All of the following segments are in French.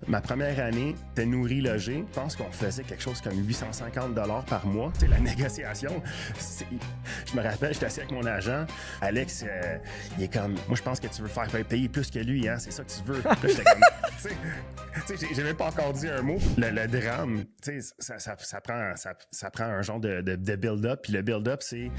Ma première année, t'es nourri, logé. Je pense qu'on faisait quelque chose comme 850 $ par mois. Tu sais, la négociation, je me rappelle, j'étais assis avec mon agent. Alex, il est comme, moi, je pense que tu veux faire payer plus que lui, hein? C'est ça que tu veux. Là, j'étais comme, tu sais, j'ai même pas encore dit un mot. Le drame, tu sais, ça prend un genre de build-up. Puis le build-up, c'est...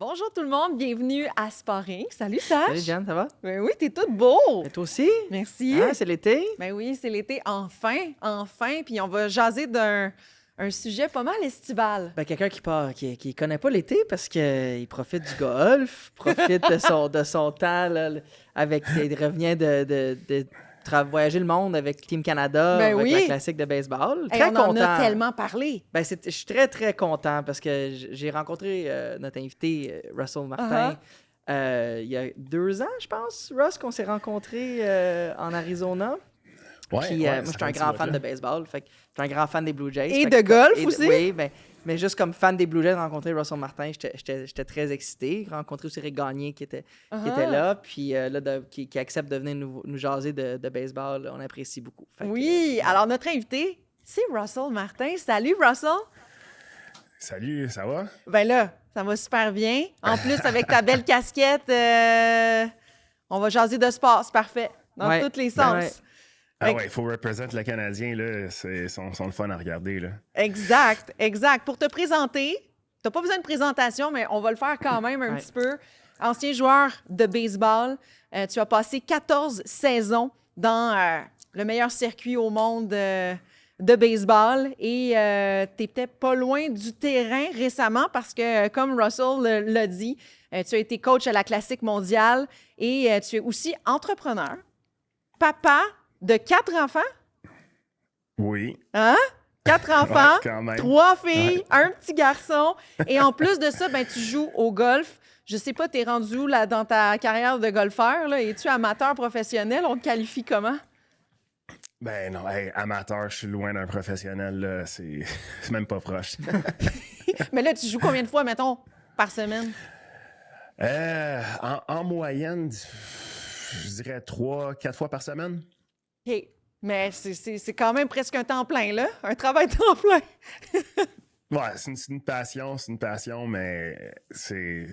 Bonjour tout le monde, bienvenue à Sparring. Salut Sach! Salut Jen, ça va? Ben oui, t'es toute beau! Et toi aussi? Merci! Ah, c'est l'été? Ben oui, c'est l'été, enfin! Puis on va jaser d'un sujet pas mal estival. Ben, quelqu'un qui connaît pas l'été parce qu'il profite du golf, profite de son temps là, avec il revient de voyager le monde avec Team Canada, Ben avec oui. la classique de baseball. Hey, Très on content. en a tellement parlé. Ben, je suis très, très content parce que j'ai rencontré notre invité, Russell Martin, il y a 2 ans, je pense, Russ, qu'on s'est rencontrés en Arizona. Ouais, Puis, moi, je suis un grand fan de baseball. Fait que je suis un grand fan des Blue Jays. Et de golf aussi? Oui, mais juste comme fan des Blue Jays, rencontrer Russell Martin, j'étais très excité. Rencontrer aussi Rick Gagné qui était là. Puis là, qui accepte de venir nous jaser de baseball. Là, on apprécie beaucoup. Fait que, Oui, alors notre invité, c'est Russell Martin. Salut Russell! Salut, ça va? Ben là, ça va super bien. En plus, avec ta belle casquette, on va jaser de sport, c'est parfait. Dans tous les sens. ouais. Ah ouais, il faut représenter le Canadien, là. Sont le fun à regarder, là. Exact. Pour te présenter, t'as pas besoin de présentation, mais on va le faire quand même un petit peu. Ancien joueur de baseball, tu as passé 14 saisons dans le meilleur circuit au monde de baseball et t'étais pas loin du terrain récemment parce que, comme Russell l'a dit, tu as été coach à la Classique mondiale et tu es aussi entrepreneur, papa de 4 enfants. Oui. Hein? 4 enfants, Ouais, quand même. 3 filles, un petit garçon. Et en plus de ça, ben, tu joues au golf. Je sais pas, t'es rendu où là, dans ta carrière de golfeur? Là? Es-tu amateur professionnel? On te qualifie comment? Ben non, hey, amateur, je suis loin d'un professionnel, là. C'est même pas proche. Mais là, tu joues combien de fois, mettons, par semaine? En moyenne, je dirais 3-4 fois par semaine. OK. Mais c'est quand même presque un temps plein, là. Un travail temps plein. Ouais, c'est une passion, mais c'est...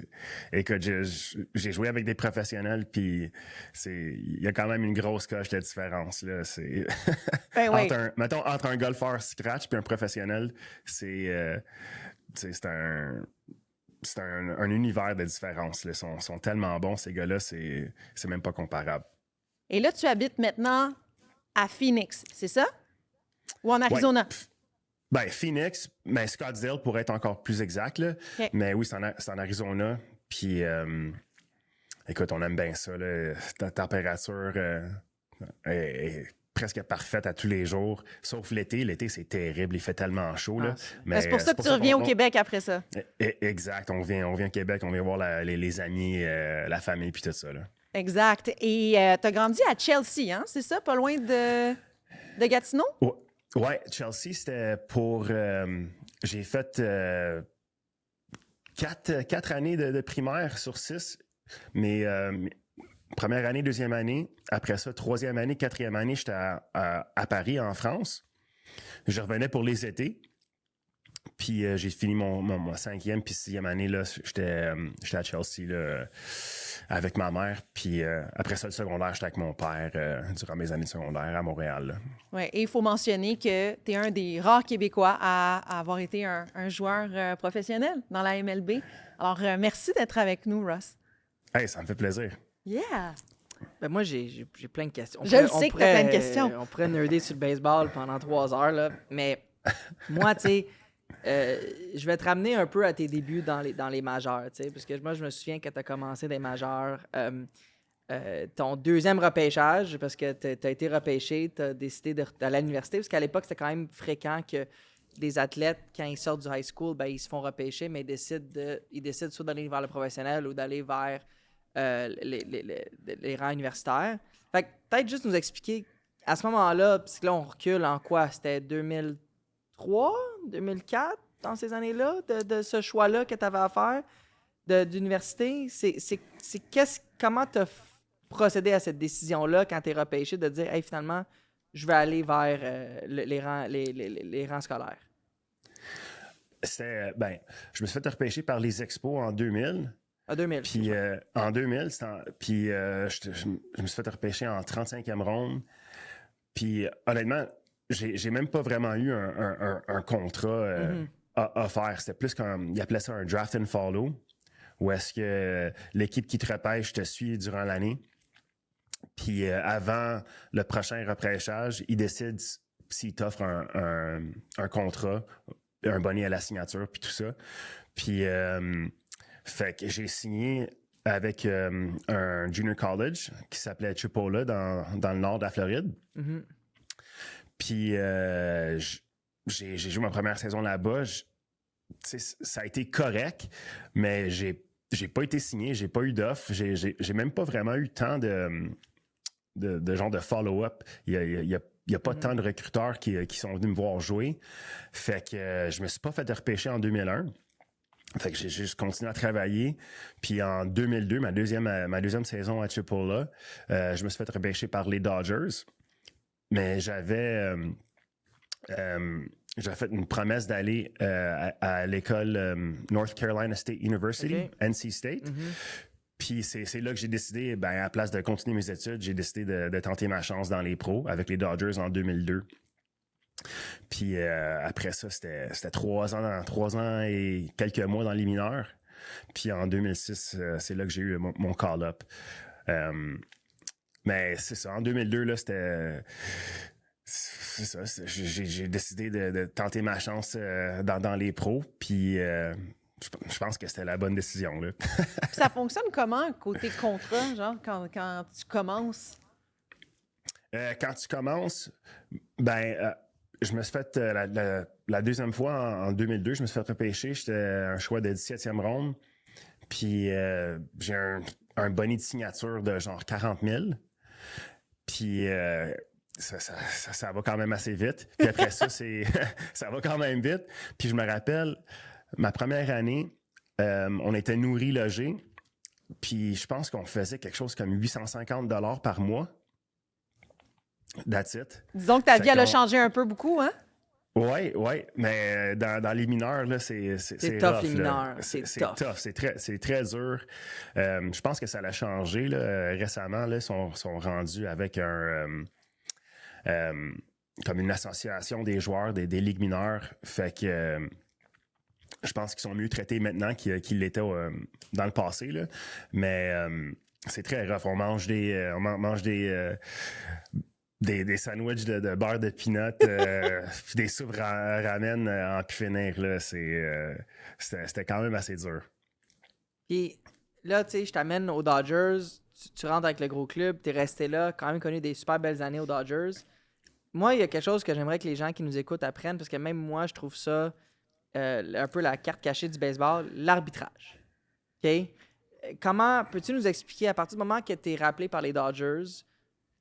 Écoute, j'ai joué avec des professionnels, puis il y a quand même une grosse coche de différence, là. C'est... Ben oui. entre un golfeur scratch puis un professionnel, c'est un univers de différence, là. Ils sont tellement bons, ces gars-là, c'est même pas comparable. Et là, tu habites maintenant à Phoenix, c'est ça? Ou en Arizona? Ouais. Ben, Phoenix, mais Scottsdale pour être encore plus exact, là. Okay. Mais oui, c'est en Arizona. Puis, écoute, on aime bien ça, là. La température est presque parfaite à tous les jours, sauf l'été. L'été, c'est terrible. Il fait tellement chaud, là. Mais c'est pour ça que tu reviens au Québec après ça. Exact. On vient au Québec, on vient voir les amis, la famille, puis tout ça, là. Exact. Et tu as grandi à Chelsea, hein? C'est ça? Pas loin de Gatineau? Ouais, Chelsea, c'était pour... j'ai fait 4 années de primaire sur 6. Mais première année, deuxième année. Après ça, troisième année, quatrième année, j'étais à Paris, en France. Je revenais pour les étés. Puis j'ai fini mon cinquième puis sixième année, là, j'étais à Chelsea, là, avec ma mère. Puis après ça, le secondaire, j'étais avec mon père durant mes années de secondaire à Montréal. Oui, et il faut mentionner que tu es un des rares Québécois à avoir été un joueur professionnel dans la MLB. Alors, merci d'être avec nous, Russ. Hey, ça me fait plaisir. Yeah! Ben moi, j'ai plein de questions. Je le sais que tu as plein de questions. On pourrait nerder sur le baseball pendant 3 heures, là, mais moi, tu sais, je vais te ramener un peu à tes débuts dans les majeurs, tu sais, parce que moi, je me souviens que tu as commencé des majeurs, ton deuxième repêchage, parce que tu as été repêché, tu as décidé d'aller à l'université, parce qu'à l'époque, c'était quand même fréquent que des athlètes, quand ils sortent du high school, ben, ils se font repêcher, mais ils décident soit d'aller vers le professionnel ou d'aller vers les rangs universitaires. Fait que peut-être juste nous expliquer, à ce moment-là, parce que là, on recule en quoi? C'était 2003, 2004, dans ces années-là, de ce choix-là que tu avais à faire d'université? Comment tu as procédé à cette décision-là quand tu es repêché de dire, hey, finalement, je vais aller vers les rangs scolaires? Je me suis fait repêcher par les Expos en 2000. En 2000. Puis en 2000, je me suis fait repêcher en 35e ronde. Puis honnêtement, j'ai même pas vraiment eu un contrat à faire. C'était plus comme, ils appelaient ça un draft and follow, où est-ce que l'équipe qui te repêche te suit durant l'année. Puis avant le prochain repêchage, ils décident s'ils t'offrent un contrat, un bonnet à la signature, puis tout ça. Puis, fait que j'ai signé avec un junior college qui s'appelait Chipola dans le nord de la Floride. Mm-hmm. Puis, j'ai joué ma première saison là-bas. Ça a été correct, mais j'ai pas été signé, j'ai pas eu d'offre. J'ai même pas vraiment eu tant de genre de follow-up. Il y a pas tant de recruteurs qui sont venus me voir jouer. Fait que je me suis pas fait repêcher en 2001. Fait que j'ai juste continué à travailler. Puis en 2002, ma deuxième saison à Chipola, je me suis fait repêcher par les Dodgers. Mais j'avais fait une promesse d'aller à l'école North Carolina State University, NC State. Mm-hmm. Puis c'est là que j'ai décidé, à la place de continuer mes études, j'ai décidé de tenter ma chance dans les pros avec les Dodgers en 2002. Puis après ça, c'était 3 ans et quelques mois dans les mineurs. Puis en 2006, c'est là que j'ai eu mon call-up. Mais c'est ça, en 2002, là, c'était... C'est ça, j'ai décidé de tenter ma chance dans les pros. Puis... je pense que c'était la bonne décision, là. Ça fonctionne comment, côté contrat, genre, quand tu commences? Quand tu commences, je me suis fait, la deuxième fois, en 2002, je me suis fait repêcher. J'étais un choix de 17e ronde. Puis j'ai un bonnet de signature de genre 40 000. Puis... ça va quand même assez vite. Puis après ça, ça va quand même vite. Puis je me rappelle... Ma première année, on était nourris, logés, puis je pense qu'on faisait quelque chose comme 850 $ par mois. That's it. Disons que ta vie, elle a changé un peu beaucoup, hein? Oui, mais dans les mineurs, là, c'est tough, rough, les mineurs. C'est tough, c'est très dur. Je pense que ça l'a changé, là. Récemment, là, sont rendus avec comme une association des joueurs des ligues mineures. Fait que... je pense qu'ils sont mieux traités maintenant qu'ils l'étaient dans le passé, là. Mais c'est très rough. On mange des sandwichs de beurre de peanut, puis des soupes ramen en pu finir, là. C'était quand même assez dur. Puis là, tu sais, je t'amène aux Dodgers. Tu rentres avec le gros club. Tu es resté là, quand même connu des super belles années aux Dodgers. Moi, il y a quelque chose que j'aimerais que les gens qui nous écoutent apprennent, parce que même moi, je trouve ça... un peu la carte cachée du baseball, l'arbitrage. OK? Comment peux-tu nous expliquer, à partir du moment que tu es rappelé par les Dodgers,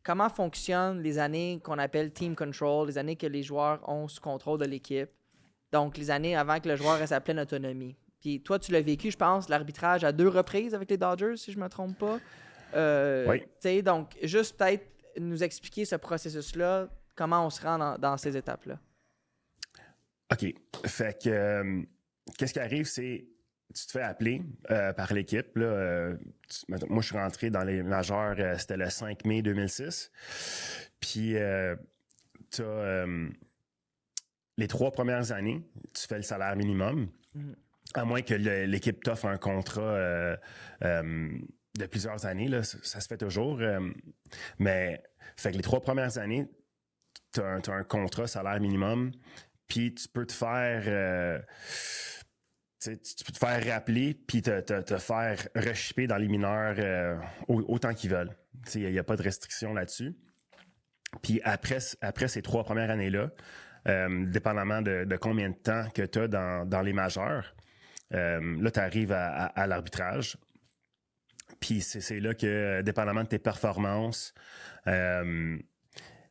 comment fonctionnent les années qu'on appelle team control, les années que les joueurs ont sous contrôle de l'équipe, donc les années avant que le joueur ait sa pleine autonomie? Puis toi, tu l'as vécu, je pense, l'arbitrage à 2 reprises avec les Dodgers, si je ne me trompe pas. Oui. Tu sais, donc, juste peut-être nous expliquer ce processus-là, comment on se rend dans ces étapes-là. OK. Fait que, qu'est-ce qui arrive, c'est tu te fais appeler par l'équipe. Là, moi, je suis rentré dans les majeurs, c'était le 5 mai 2006. Puis, tu as les 3 premières années, tu fais le salaire minimum, à moins que l'équipe t'offre un contrat de plusieurs années. Là, ça se fait toujours. Mais, fait que les 3 premières années, tu as un contrat salaire minimum. Puis tu peux te faire rappeler puis te faire reshipper dans les mineurs autant qu'ils veulent. Il n'y a pas de restriction là-dessus. Puis après ces 3 premières années-là, dépendamment de combien de temps que tu as dans les majeurs, là, tu arrives à l'arbitrage. Puis c'est là que, dépendamment de tes performances,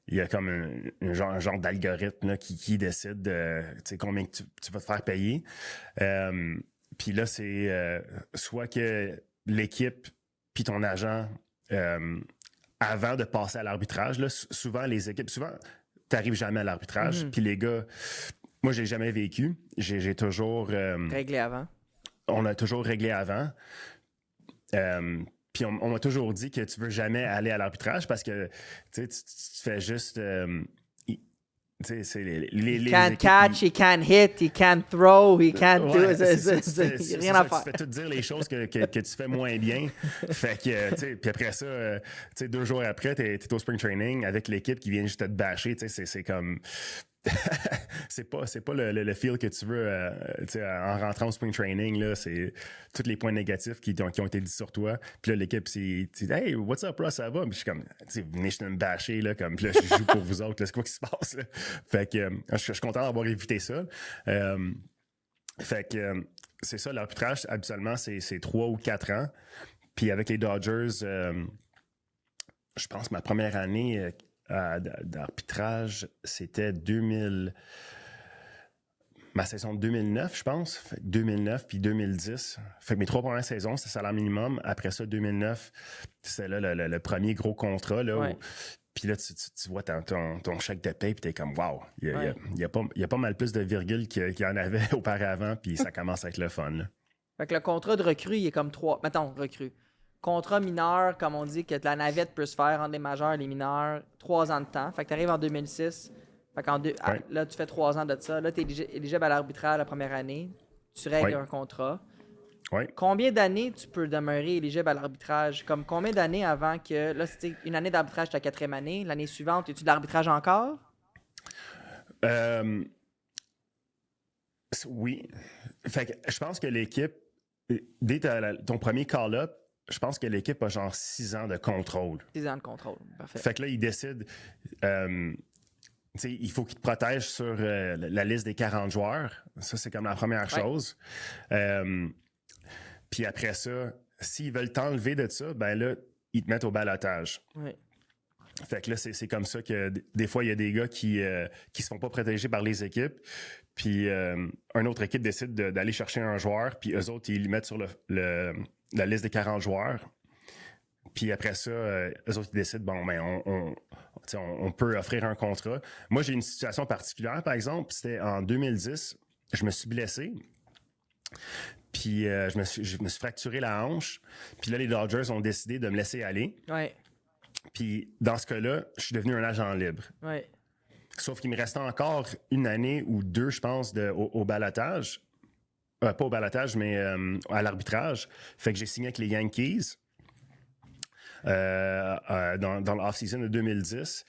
il y a comme un genre d'algorithme là, qui décide de combien que tu vas te faire payer. Puis là, c'est soit que l'équipe puis ton agent, avant de passer à l'arbitrage, là, souvent, t'arrives jamais à l'arbitrage. Puis les gars, moi, j'ai jamais vécu. J'ai toujours... Réglé avant. On a toujours réglé avant. Puis on m'a toujours dit que tu veux jamais aller à l'arbitrage parce que tu fais juste... c'est he can't catch, he can't hit, he can't throw, he can't do... Il n'y a rien à faire. Tu fais tout dire les choses que tu fais moins bien. Fait que, tu sais, puis après ça, 2 jours après, t'es au spring training avec l'équipe qui vient juste te bâcher. C'est comme... c'est pas le feel que tu veux en rentrant au spring training, là, c'est tous les points négatifs qui ont été dit sur toi. Puis là, l'équipe, c'est hey, what's up, Ross, ça va? Puis je suis comme, vous venez juste me bâcher, là, comme, puis là, je joue pour vous autres, là, c'est quoi qui se passe, là? Fait que je suis content d'avoir évité ça. Fait que c'est ça, l'arbitrage, habituellement, c'est 3 ou 4 ans. Puis avec les Dodgers, je pense que ma première année d'arbitrage, c'était ma saison de 2009, je pense. Fait que 2009 puis 2010. Fait que mes 3 premières saisons, c'était salaire minimum. Après ça, 2009, c'était là le premier gros contrat. Là, puis là, tu vois ton chèque de paie, puis t'es comme, wow, il y a pas mal plus de virgules qu'il y en avait auparavant, puis ça commence à être le fun. Là. Fait que le contrat de recrue, il est comme 3... Mettons, recrue. Contrat mineur, comme on dit, que la navette peut se faire entre les majeurs et les mineurs, 3 ans de temps. Fait que tu arrives en 2006. Fait qu'en là, tu fais 3 ans de ça. Là, tu es éligible à l'arbitrage la première année. Tu règles un contrat. Oui. Combien d'années tu peux demeurer éligible à l'arbitrage? Comme combien d'années avant que... Là, c'était une année d'arbitrage, ta 4e année. L'année suivante, es-tu de l'arbitrage encore? Oui. Fait que je pense que l'équipe, dès ton premier call-up, je pense que l'équipe a genre 6 ans de contrôle. 6 ans de contrôle, parfait. Fait que là, ils décident... il faut qu'ils te protègent sur la liste des 40 joueurs. Ça, c'est comme la première chose. Puis après ça, s'ils veulent t'enlever de ça, ben là, ils te mettent au ballottage. Oui. Fait que là, c'est comme ça que des fois, il y a des gars qui se font pas protéger par les équipes. Puis une autre équipe décide d'aller chercher un joueur, puis eux autres, ils le mettent sur la liste des 40 joueurs. Puis après ça, eux autres, ils décident, bon, ben, on peut offrir un contrat. Moi, j'ai une situation particulière, par exemple. C'était en 2010, je me suis blessé. Puis je me suis fracturé la hanche. Puis là, les Dodgers ont décidé de me laisser aller. Ouais. Puis dans ce cas-là, je suis devenu un agent libre. Ouais. Sauf qu'il me restait encore 1 année ou 2, je pense, au ballottage. Pas au ballottage, mais à l'arbitrage. Fait que j'ai signé avec les Yankees dans l'off-season de 2010.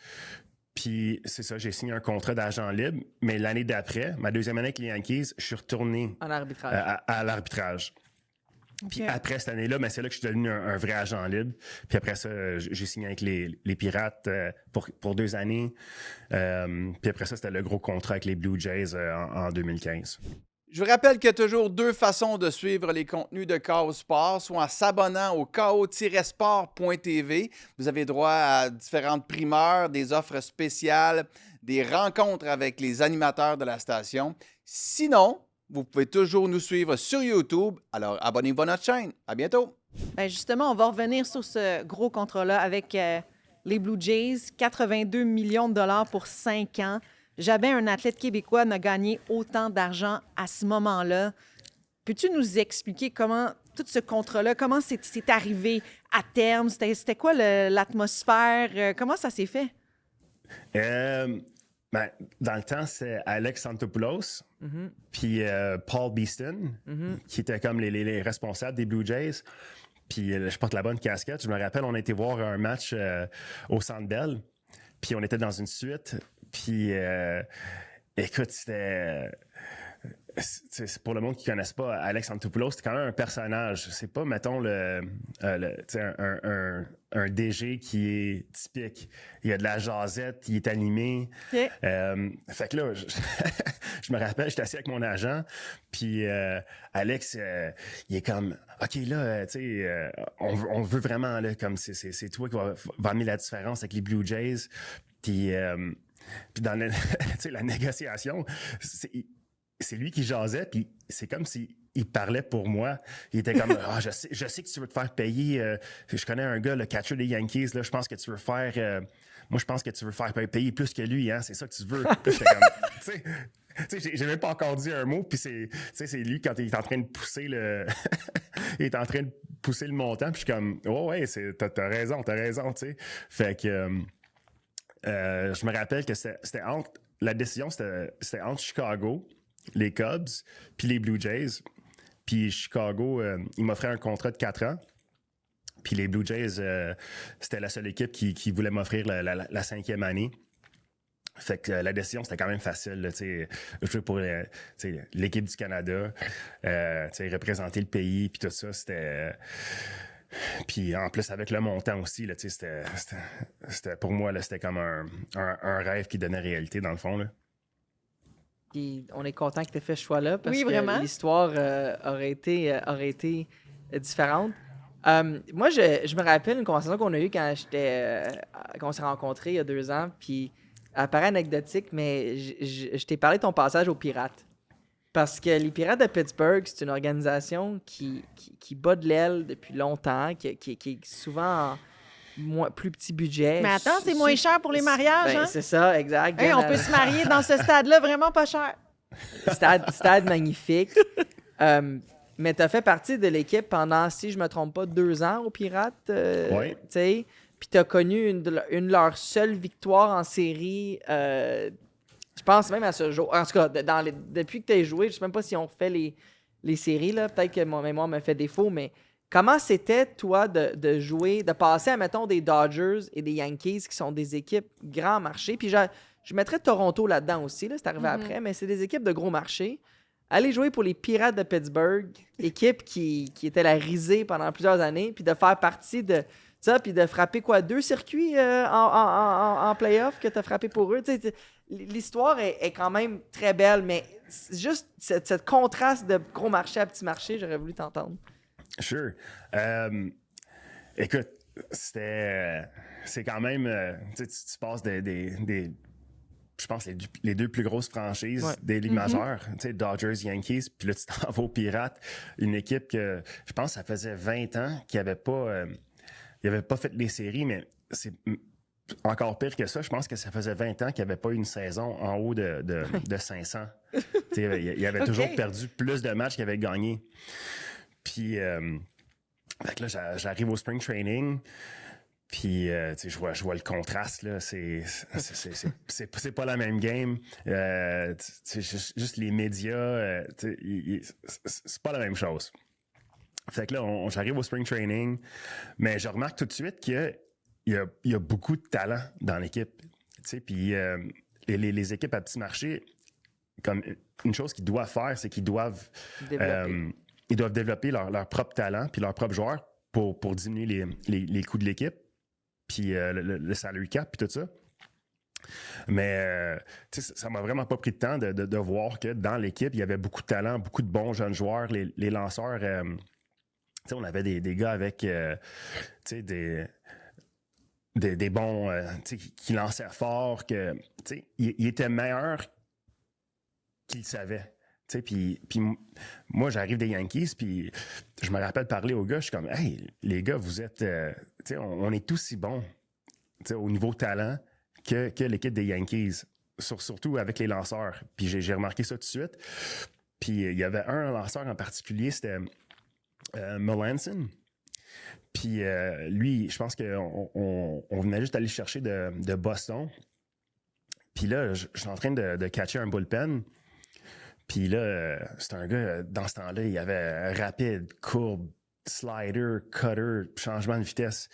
Puis c'est ça, j'ai signé un contrat d'agent libre. Mais l'année d'après, ma 2e année avec les Yankees, je suis retourné en arbitrage. à l'arbitrage. Okay. Puis après cette année-là, ben, c'est là que je suis devenu un vrai agent libre. Puis après ça, j'ai signé avec les Pirates pour 2 années. Puis après ça, c'était le gros contrat avec les Blue Jays en 2015. Je vous rappelle qu'il y a toujours 2 façons de suivre les contenus de KO Sport, soit en s'abonnant au ko-sport.tv. Vous avez droit à différentes primeurs, des offres spéciales, des rencontres avec les animateurs de la station. Sinon, vous pouvez toujours nous suivre sur YouTube. Alors, abonnez-vous à notre chaîne. À bientôt. Bien, justement, on va revenir sur ce gros contrat-là avec les Blue Jays. 82 millions de dollars pour 5 ans. Jamais un athlète québécois n'a gagné autant d'argent à ce moment-là. Peux-tu nous expliquer comment tout ce contrat-là, comment c'est arrivé à terme? C'était quoi l'atmosphère? Comment ça s'est fait? Ben, dans le temps, c'est Alex Santopoulos, puis Paul Beeston, qui étaient comme les responsables des Blue Jays. Puis je porte la bonne casquette. Je me rappelle, on a été voir un match au Centre Bell, puis on était dans une suite. Puis, écoute, c'était... C'est pour le monde qui ne connaisse pas Alex Antopoulos, c'est quand même un personnage. C'est pas, mettons, un DG qui est typique. Il y a de la jasette, il est animé. Okay. Fait que là, je me rappelle, j'étais assis avec mon agent, puis Alex, il est comme, OK, là, tu sais, on veut vraiment, là, comme c'est toi qui va amener la différence avec les Blue Jays. Puis dans tu sais, la négociation, c'est lui qui jasait, puis c'est comme s'il parlait pour moi. Il était comme, je sais que tu veux te faire payer. Je connais un gars, le catcher des Yankees, là, je pense que tu veux faire... moi, je pense que tu veux faire payer plus que lui, hein, c'est ça que tu veux. Puis j'étais comme, tu sais, j'ai même pas encore dit un mot, puis c'est lui quand il est en train de pousser il est en train de pousser le montant, puis je suis comme, ouais, t'as raison, tu sais. Fait que je me rappelle que c'était entre, la décision, c'était entre Chicago, les Cubs, puis les Blue Jays. Puis Chicago, il m'offrait un contrat de 4 ans. Puis les Blue Jays, c'était la seule équipe qui voulait m'offrir la 5e année. Fait que la décision, c'était quand même facile. Là, jouer pour l'équipe du Canada, représenter le pays, puis tout ça, c'était... Puis en plus, avec le montant aussi, là, c'était pour moi, là, c'était comme un rêve qui donnait réalité, dans le fond. Là. Puis on est content que tu aies fait ce choix-là parce vraiment. que l'histoire aurait été différente. Moi, je me rappelle une conversation qu'on a eue quand on s'est rencontrés il y a 2 ans, puis elle paraît anecdotique, mais je t'ai parlé de ton passage aux Pirates. Parce que les Pirates de Pittsburgh, c'est une organisation qui bat de l'aile depuis longtemps, qui est souvent plus petit budget. Mais attends, c'est moins cher pour les mariages, Ben, hein? c'est ça, exact. Hey, on peut se marier dans ce stade-là vraiment pas cher. Stade magnifique. Mais tu as fait partie de l'équipe pendant, si je me trompe pas, 2 ans aux Pirates. Oui. Tu sais, puis tu as connu une de leurs seules victoires en série. Je pense même à ce jour. En tout cas, depuis que tu as joué, je sais même pas si on fait les séries. Là. Peut-être que mon mémoire me fait défaut, mais comment c'était, toi, de jouer, de passer à, mettons, des Dodgers et des Yankees, qui sont des équipes grand marché. Puis je mettrais Toronto là-dedans aussi, là, c'est arrivé après, mais c'est des équipes de gros marché. Aller jouer pour les Pirates de Pittsburgh, équipe qui était la risée pendant plusieurs années, puis de faire partie de ça, puis de frapper 2 circuits en playoff que tu as frappé pour eux. Tu sais, l'histoire est quand même très belle, mais juste cette contraste de gros marché à petit marché, j'aurais voulu t'entendre. Sure. Écoute, c'est quand même... tu passes des je pense, les 2 plus grosses franchises des ligues majeures, tu sais, Dodgers, Yankees, puis là, tu t'en vas aux Pirates, une équipe que, je pense, ça faisait 20 ans qu'ils n'avaient pas fait les séries, mais c'est encore pire que ça. Je pense que ça faisait 20 ans qu'ils n'avaient pas eu une saison en haut de 500. Tu sais, ils avaient toujours perdu plus de matchs qu'ils avaient gagné. Puis, fait que là, j'arrive au spring training. Puis, tu sais, je vois le contraste, là. C'est pas la même game. Juste les médias, c'est pas la même chose. Fait que là, j'arrive au spring training, mais je remarque tout de suite qu'il y a beaucoup de talent dans l'équipe. Tu sais, puis les équipes à petit marché, comme une chose qu'ils doivent faire, c'est qu'ils doivent développer leur propre talent puis leurs propres joueurs pour diminuer les coûts de l'équipe. Puis le salary cap, puis tout ça. Mais ça m'a vraiment pas pris de temps de voir que dans l'équipe, il y avait beaucoup de talent, beaucoup de bons jeunes joueurs. Les lanceurs, on avait des gars avec des bons qui lançaient fort, que ils étaient meilleurs qu'ils savaient. Puis moi, j'arrive des Yankees, puis je me rappelle parler aux gars, je suis comme, hey, les gars, vous êtes, on est aussi bons au niveau talent que l'équipe des Yankees, surtout avec les lanceurs. Puis j'ai remarqué ça tout de suite. Puis il y avait un lanceur en particulier, c'était Melanson. Puis lui, je pense qu'on venait juste aller chercher de Boston. Puis là, je suis en train de catcher un bullpen. Puis là, c'est un gars, dans ce temps-là, il avait rapide, courbe, slider, cutter, changement de vitesse.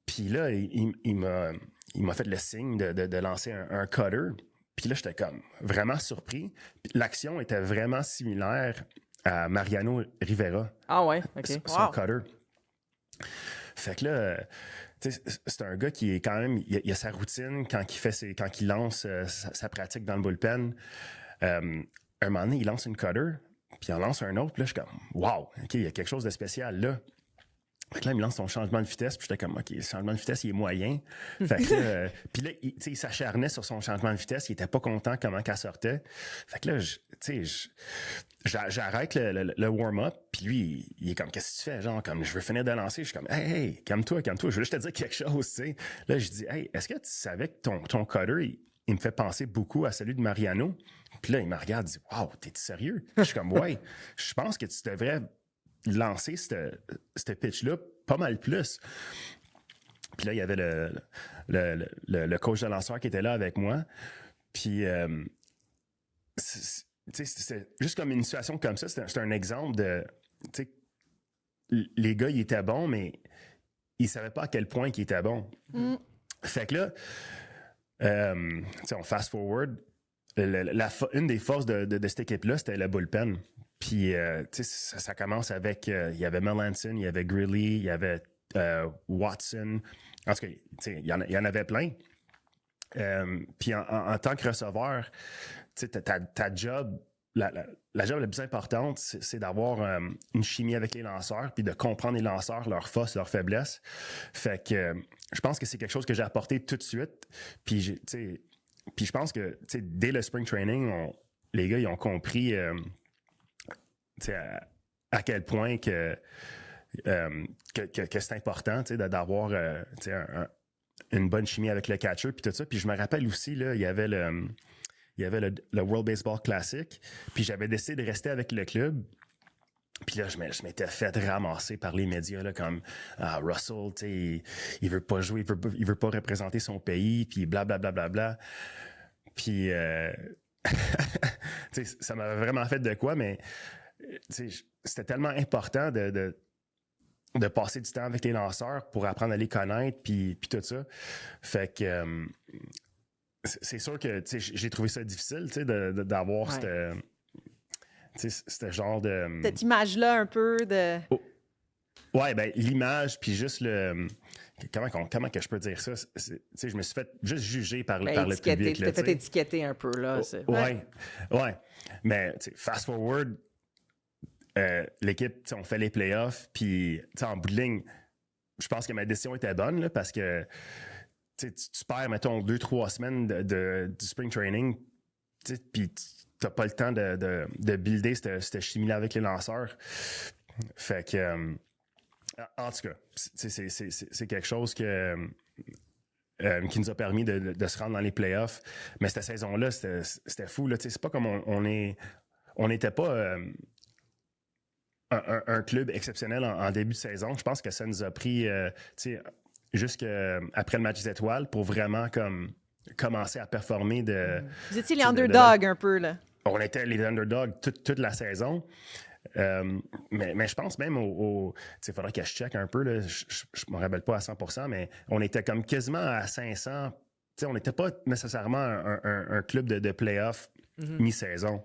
Puis là, il m'a fait le signe de lancer un cutter. Puis là, j'étais comme vraiment surpris. Puis l'action était vraiment similaire à Mariano Rivera. Ah ouais? OK. Son cutter. Fait que là, c'est un gars qui est quand même... Il a sa routine quand il lance sa pratique dans le bullpen. Un moment donné, il lance une cutter, puis il en lance un autre, puis là, je suis comme, wow, OK, il y a quelque chose de spécial là. Fait que là, il me lance son changement de vitesse, puis j'étais comme, OK, le changement de vitesse, il est moyen. Fait que là, puis là, il s'acharnait sur son changement de vitesse, il était pas content comment qu'elle sortait. Fait que là, j'arrête le warm-up, puis lui, il est comme, qu'est-ce que tu fais? Genre, comme, je veux finir de lancer. Je suis comme, hey, calme-toi, je veux juste te dire quelque chose, tu sais. Là, je dis, hey, est-ce que tu savais que ton cutter, il me fait penser beaucoup à celui de Mariano? Puis là, il me regarde, il dit, wow, t'es sérieux? Je suis comme, ouais, je pense que tu devrais lancer ce pitch-là pas mal plus. Puis là, il y avait le coach de lanceur qui était là avec moi. Puis, c'est juste comme une situation comme ça, c'était un exemple de, tu sais, les gars, ils étaient bons, mais ils savaient pas à quel point ils étaient bons. Fait que là, on fast forward, une des forces de cette équipe-là, c'était le bullpen. Puis, ça commence avec, il y avait Melanson, il y avait Greeley, il y avait Watson. En tout cas, il y en avait plein. Puis, en tant que receveur, ta job, la job la plus importante, c'est d'avoir une chimie avec les lanceurs, puis de comprendre les lanceurs, leurs forces, leurs faiblesses. Fait que je pense que c'est quelque chose que j'ai apporté tout de suite. Puis, je pense que dès le spring training, les gars, ils ont compris à quel point que c'est important d'avoir une bonne chimie avec le catcher puis tout ça. Puis je me rappelle aussi, là, il y avait le World Baseball Classic, puis j'avais décidé de rester avec le club. Puis là, je m'étais fait ramasser par les médias, là, comme Russell, il veut pas jouer, il veut pas représenter son pays, puis blablabla. Bla, bla, bla, bla. Puis ça m'a vraiment fait de quoi, mais c'était tellement important de passer du temps avec les lanceurs pour apprendre à les connaître, puis tout ça. Fait que c'est sûr que j'ai trouvé ça difficile d'avoir ce genre de... Cette image-là un peu de... Oh. Ouais, ben l'image, puis juste le... Comment que je peux dire ça? Je me suis fait juste juger par le public. Tu t'es fait étiqueter un peu, là. Ouais. Mais fast forward, l'équipe, on fait les playoffs, puis en bout de ligne, je pense que ma décision était bonne, là, parce que tu perds, mettons, 2-3 semaines du spring training, puis t'as pas le temps de builder cette chimie-là avec les lanceurs. Fait que, en tout cas, c'est quelque chose qui nous a permis de se rendre dans les playoffs. Mais cette saison-là, c'était fou. Là, c'est pas comme on n'était pas un club exceptionnel en début de saison. Je pense que ça nous a pris jusqu'après le match des étoiles pour vraiment comme commencer à performer. Vous étiez les underdogs un peu, là. On était les underdogs toute la saison. Mais je pense même il faudrait que je check un peu, là, je me rappelle pas à 100%, mais on était comme quasiment à 500. On n'était pas nécessairement un club de playoff mi-saison.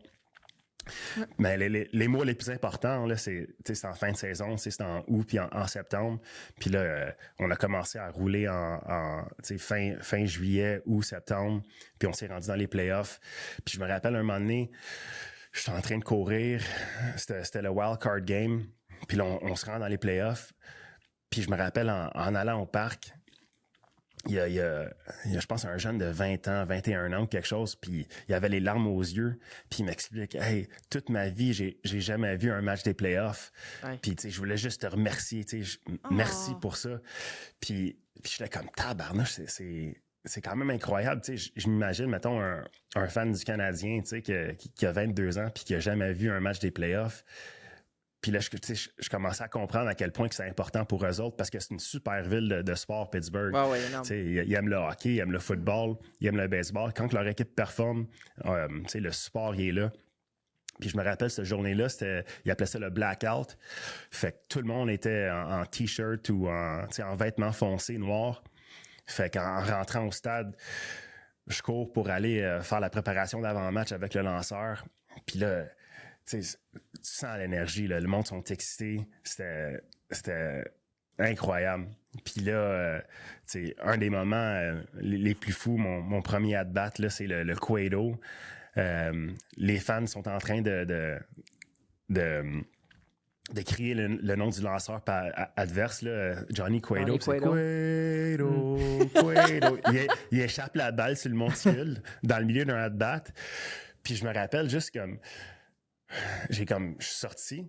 Mais les mois les plus importants, là, c'est en fin de saison, c'est en août puis en septembre. Puis là, on a commencé à rouler en fin juillet, août, septembre. Puis on s'est rendu dans les playoffs. Puis je me rappelle un moment donné, j'étais en train de courir. C'était le wild card game. Puis là, on se rend dans les playoffs. Puis je me rappelle en allant au parc, il y a, je pense, un jeune de 20 ans, 21 ans ou quelque chose, puis il avait les larmes aux yeux, puis il m'explique, « Hey, toute ma vie, j'ai jamais vu un match des playoffs. Ouais. Puis, je voulais juste te remercier, merci pour ça. » Puis j'étais comme, tabarnouche, c'est quand même incroyable. Je m'imagine, mettons, un fan du Canadien, qui a 22 ans puis qui a jamais vu un match des playoffs. Puis là, je commençais à comprendre à quel point que c'est important pour eux autres parce que c'est une super ville de sport, Pittsburgh. Ils aiment le hockey, ils aiment le football, ils aiment le baseball. Quand leur équipe performe, le sport, il est là. Puis je me rappelle, cette journée-là, ils appelaient ça le blackout. Fait que tout le monde était en T-shirt ou en vêtements foncés, noirs. Fait qu'en rentrant au stade, je cours pour aller faire la préparation d'avant-match avec le lanceur. Puis là, tu sens l'énergie, là, le monde sont excités. C'était incroyable. Puis là, un des moments les plus fous, mon premier at-bat, là, c'est le Cueto. Les fans sont en train de de crier le nom du lanceur adverse, là, Johnny Cueto. Cueto. Cueto. Il échappe la balle sur le monticule dans le milieu d'un at-bat. Puis je me rappelle juste comme... Je suis sorti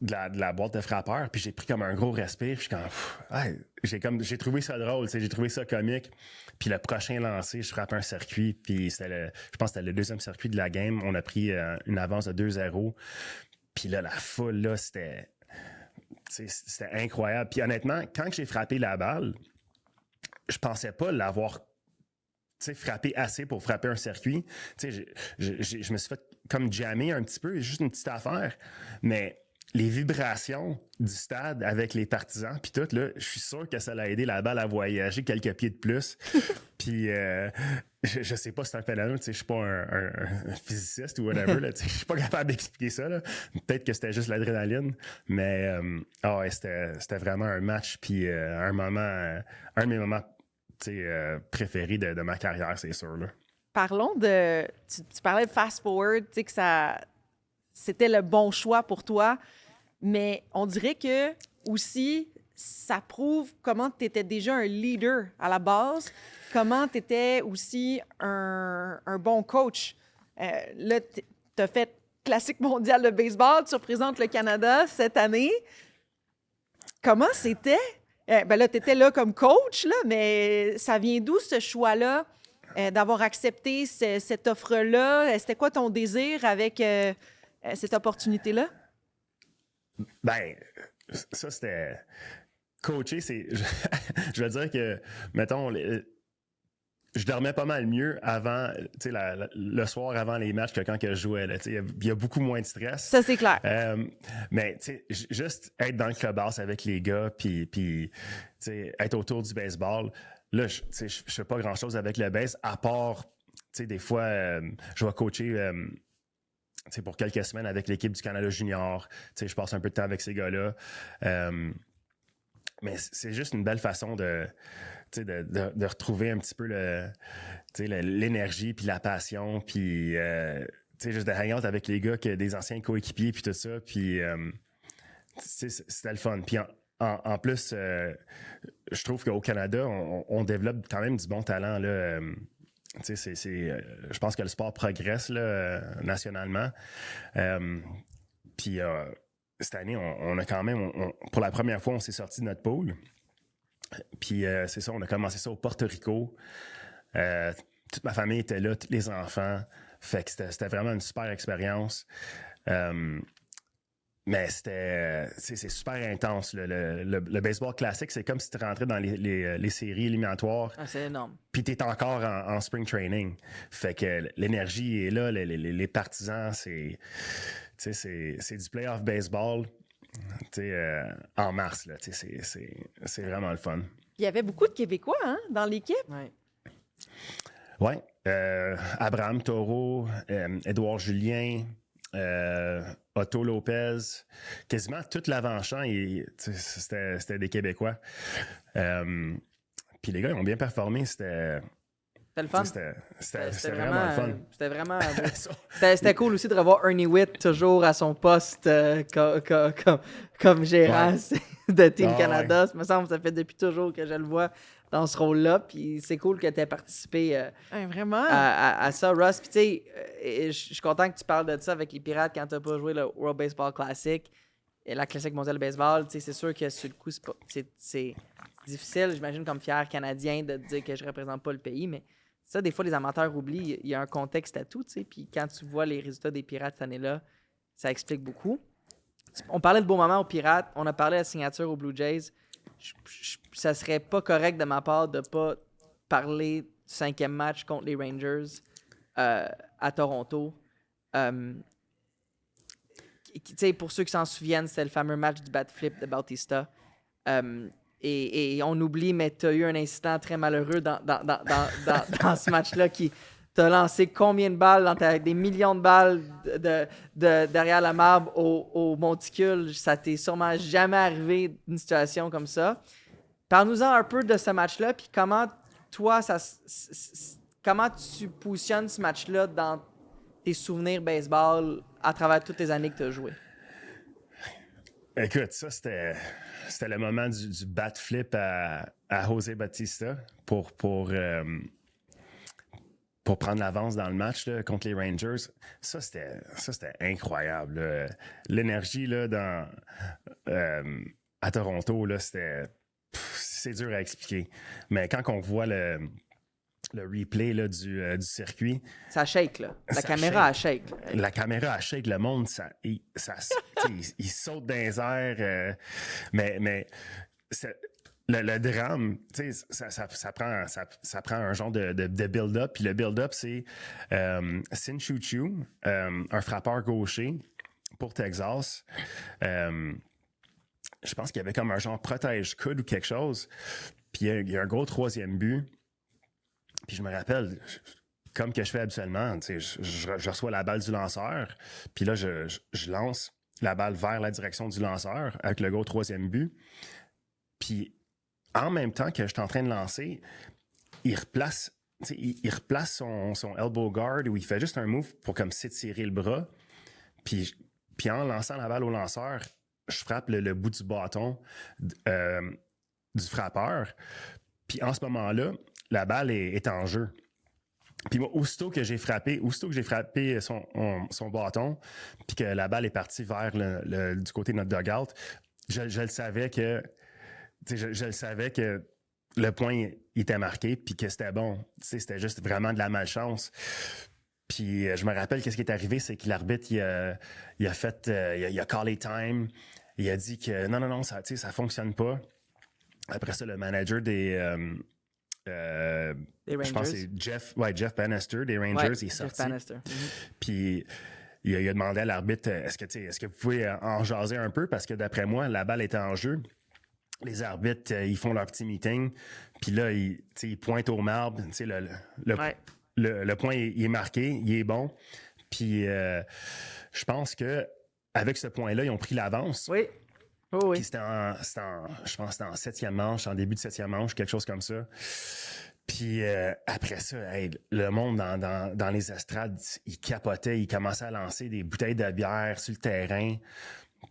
de la boîte de frappeur, puis j'ai pris comme un gros respire, puis j'ai trouvé ça drôle, j'ai trouvé ça comique. Puis le prochain lancé, je frappe un circuit, puis je pense que c'était le deuxième circuit de la game. On a pris une avance de 2-0. Puis là, la foule, là, c'était incroyable. Puis honnêtement, quand j'ai frappé la balle, je pensais pas l'avoir frappé assez pour frapper un circuit. Je me suis fait comme jammer un petit peu, juste une petite affaire. Mais les vibrations du stade avec les partisans, puis tout, là, je suis sûr que ça l'a aidé la balle à voyager quelques pieds de plus. Puis je sais pas si c'est un phénomène, je suis pas un physiciste ou whatever, je suis pas capable d'expliquer ça. Là. Peut-être que c'était juste l'adrénaline, mais c'était vraiment un match, puis un de mes moments préférés de ma carrière, c'est sûr. Là. Parlons de... Tu parlais de fast-forward, que c'était le bon choix pour toi, mais on dirait que aussi, ça prouve comment tu étais déjà un leader à la base, comment tu étais aussi un bon coach. Là, tu as fait Classique mondial de baseball, tu représentes le Canada cette année. Comment c'était? Ben là, tu étais là comme coach, là, mais ça vient d'où ce choix-là d'avoir accepté cette offre-là? C'était quoi ton désir avec cette opportunité-là? Ben, ça, c'était... Coacher, c'est... Je veux dire que, mettons, je dormais pas mal mieux avant, le soir avant les matchs que quand que je jouais. Il y a beaucoup moins de stress. Ça, c'est clair. Mais juste être dans le clubhouse avec les gars, puis être autour du baseball, là, je fais pas grand-chose avec le base, à part, des fois, je vais coacher... pour quelques semaines avec l'équipe du Canada Junior. Je passe un peu de temps avec ces gars-là. Mais c'est juste une belle façon de retrouver un petit peu l'énergie, puis la passion, puis juste de hang out avec les gars, des anciens coéquipiers, puis tout ça. Puis c'était le fun. Puis en plus, je trouve qu'au Canada, on développe quand même du bon talent, là. Je pense que le sport progresse là, nationalement. Puis cette année, on a quand même, pour la première fois, on s'est sorti de notre pool. Puis c'est ça, on a commencé ça au Porto Rico. Toute ma famille était là, tous les enfants. Fait que c'était vraiment une super expérience. Mais c'est super intense. Le baseball classique, c'est comme si tu rentrais dans les séries éliminatoires. Ah, c'est énorme. Puis tu es encore en spring training. Fait que l'énergie est là, les partisans, c'est du playoff baseball en mars. Là, c'est vraiment le fun. Il y avait beaucoup de Québécois dans l'équipe. Ouais. Oui. Abraham Taureau, Édouard Julien, Otto Lopez, quasiment tout l'avant-champ, c'était des Québécois. Puis les gars, ils ont bien performé. C'était le fun. C'était vraiment le fun. C'était vraiment... c'était cool aussi de revoir Ernie Witt toujours à son poste comme gérant de Team Canada. Ça me semble que ça fait depuis toujours que je le vois dans ce rôle-là. Puis c'est cool que tu aies participé vraiment? à ça, Russ. Puis tu sais, je suis content que tu parles de ça avec les Pirates quand tu n'as pas joué le World Baseball Classic et la Classique mondiale de baseball. Tu sais, c'est sûr que sur le coup, c'est difficile, j'imagine, comme fier Canadien, de te dire que je représente pas le pays, mais ça, des fois, les amateurs oublient. Il y a un contexte à tout, tu sais. Puis quand tu vois les résultats des Pirates cette année-là, ça explique beaucoup. On parlait de beaux moments aux Pirates. On a parlé de la signature aux Blue Jays. Ça serait pas correct de ma part de pas parler du 5e match contre les Rangers à Toronto. Pour ceux qui s'en souviennent, c'est le fameux match du bat flip de Bautista. Et on oublie, mais tu as eu un incident très malheureux dans ce match-là qui t'a lancé combien de balles, des millions de balles derrière la marbre au monticule. Ça t'est sûrement jamais arrivé une situation comme ça. Parle-nous-en un peu de ce match-là, puis comment tu positionnes ce match-là dans tes souvenirs baseball à travers toutes les années que tu as joué? Écoute, ça, c'était le moment du bat flip à José Bautista pour prendre l'avance dans le match là, contre les Rangers. Ça, c'était incroyable. Là. L'énergie là, à Toronto, là, c'est dur à expliquer. Mais quand on voit le replay là, du circuit... Ça shake, là. La caméra, elle shake. La caméra, elle shake. Le monde, il saute dans les airs. Mais le drame, ça prend un genre de build-up. Puis le build-up, c'est Sin Chu, un frappeur gaucher pour Texas. Je pense qu'il y avait comme un genre protège-coude ou quelque chose. Puis il y a un gros troisième but. Puis je me rappelle, comme que je fais habituellement, je reçois la balle du lanceur. Puis là, je lance la balle vers la direction du lanceur avec le gros troisième but. Puis en même temps que je suis en train de lancer, il replace son elbow guard où il fait juste un move pour comme s'étirer le bras. Puis en lançant la balle au lanceur, je frappe le bout du bâton du frappeur. Puis en ce moment-là, la balle est en jeu. Puis moi, aussitôt que j'ai frappé son bâton, puis que la balle est partie vers du côté de notre dugout, je le savais que... Je le savais que le point il était marqué puis que c'était bon. C'était juste vraiment de la malchance. Puis je me rappelle qu'est-ce qui est arrivé, c'est que l'arbitre il a callé time. Il a dit que non, ça fonctionne pas. Après ça, le manager des Rangers. Je pense que c'est Jeff Bannister des Rangers, il est sorti. Jeff Bannister. Puis il a demandé à l'arbitre est-ce que vous pouvez en jaser un peu parce que d'après moi, la balle était en jeu. Les arbitres, ils font leur petit meeting, puis là, ils pointent au marbre. Le point il est marqué, il est bon. Puis je pense que avec ce point-là, ils ont pris l'avance. Oui. Oh, oui. Puis je pense que c'était en septième manche, en début de septième manche, quelque chose comme ça. Puis après ça, le monde dans les estrades, il capotait, il commençait à lancer des bouteilles de bière sur le terrain.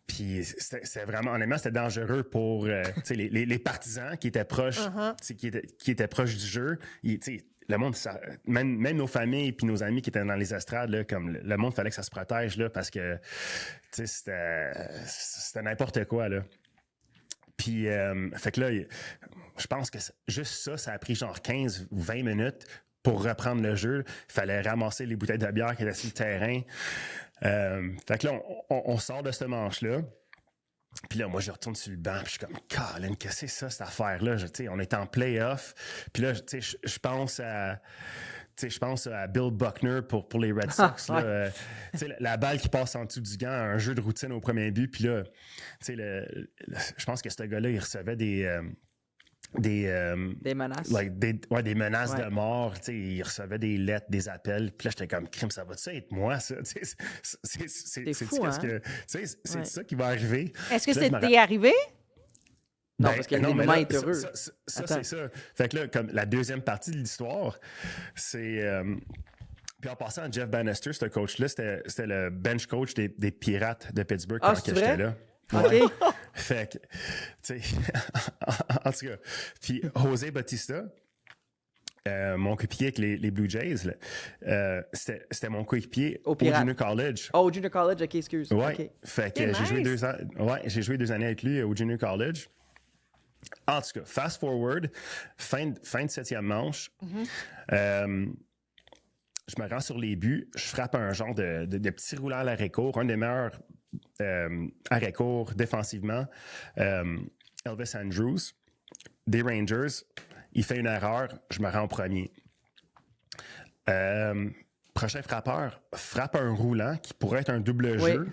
Puis c'était vraiment, honnêtement, c'était dangereux pour les partisans qui étaient proches, qui étaient proches du jeu. Le monde, même nos familles puis nos amis qui étaient dans les estrades, là, comme le monde, fallait que ça se protège là, parce que c'était n'importe quoi. Là. Puis, fait que là, je pense que juste ça a pris genre 15 ou 20 minutes pour reprendre le jeu. Il fallait ramasser les bouteilles de bière qui étaient sur le terrain. Fait que là, on sort de ce manche-là. Puis là, moi, je retourne sur le banc. Puis je suis comme, Colin, qu'est-ce que c'est ça, cette affaire-là? On est en play-off. Puis là, je pense à Bill Buckner pour les Red Sox. Là, la balle qui passe en dessous du gant, un jeu de routine au premier but. Puis là, je pense que ce gars-là, il recevait des menaces. Des menaces de mort. Il recevait des lettres, des appels. Puis là, j'étais comme, crime, ça va-tu être moi, ça? C'est fou, hein? C'est ça qui va arriver. Est-ce que c'était arrivé? Non, parce qu'il y a des moments heureux. Ça, c'est ça. Fait que là, comme la deuxième partie de l'histoire, c'est... puis en passant, Jeff Bannister, ce coach-là, c'était le bench coach des Pirates de Pittsburgh quand j'étais là. Ouais. OK. Fait que, tu sais, en tout cas, puis José Bautista, mon coéquipier avec les Blue Jays, là, c'était mon coéquipier au Junior College. Oh, au Junior College, OK, excuse. Ouais, okay. Fait que j'ai joué 2 années avec lui au Junior College. En tout cas, fast forward, fin de 7e manche, je me rends sur les buts, je frappe un genre de petit roulant à l'arrêt-court, un des meilleurs arrêt-court défensivement, Elvis Andrews, des Rangers. Il fait une erreur, je me rends au premier. Prochain frappeur frappe un roulant qui pourrait être un double jeu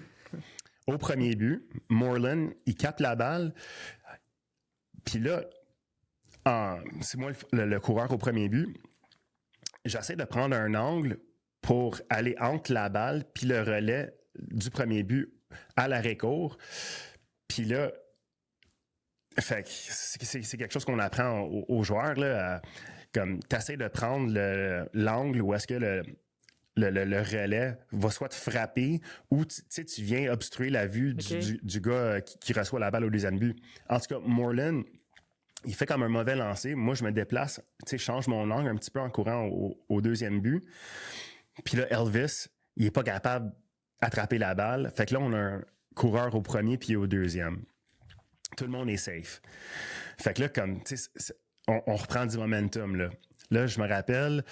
au premier but. Moreland, il capte la balle. Puis là, c'est moi le coureur au premier but. J'essaie de prendre un angle pour aller entre la balle puis le relais du premier but à l'arrêt-court. Puis là, fait que c'est quelque chose qu'on apprend aux joueurs, là, comme t'essaies de prendre l'angle où est-ce que le relais va soit te frapper ou tu viens obstruer la vue du gars qui reçoit la balle au deuxième but. En tout cas, Moreland, il fait comme un mauvais lancer. Moi, je me déplace, je change mon angle un petit peu en courant au deuxième but. Puis là, Elvis, il n'est pas capable d'attraper la balle. Fait que là, on a un coureur au premier puis au deuxième. Tout le monde est safe. Fait que là, comme, on reprend du momentum, là. Là, je me rappelle,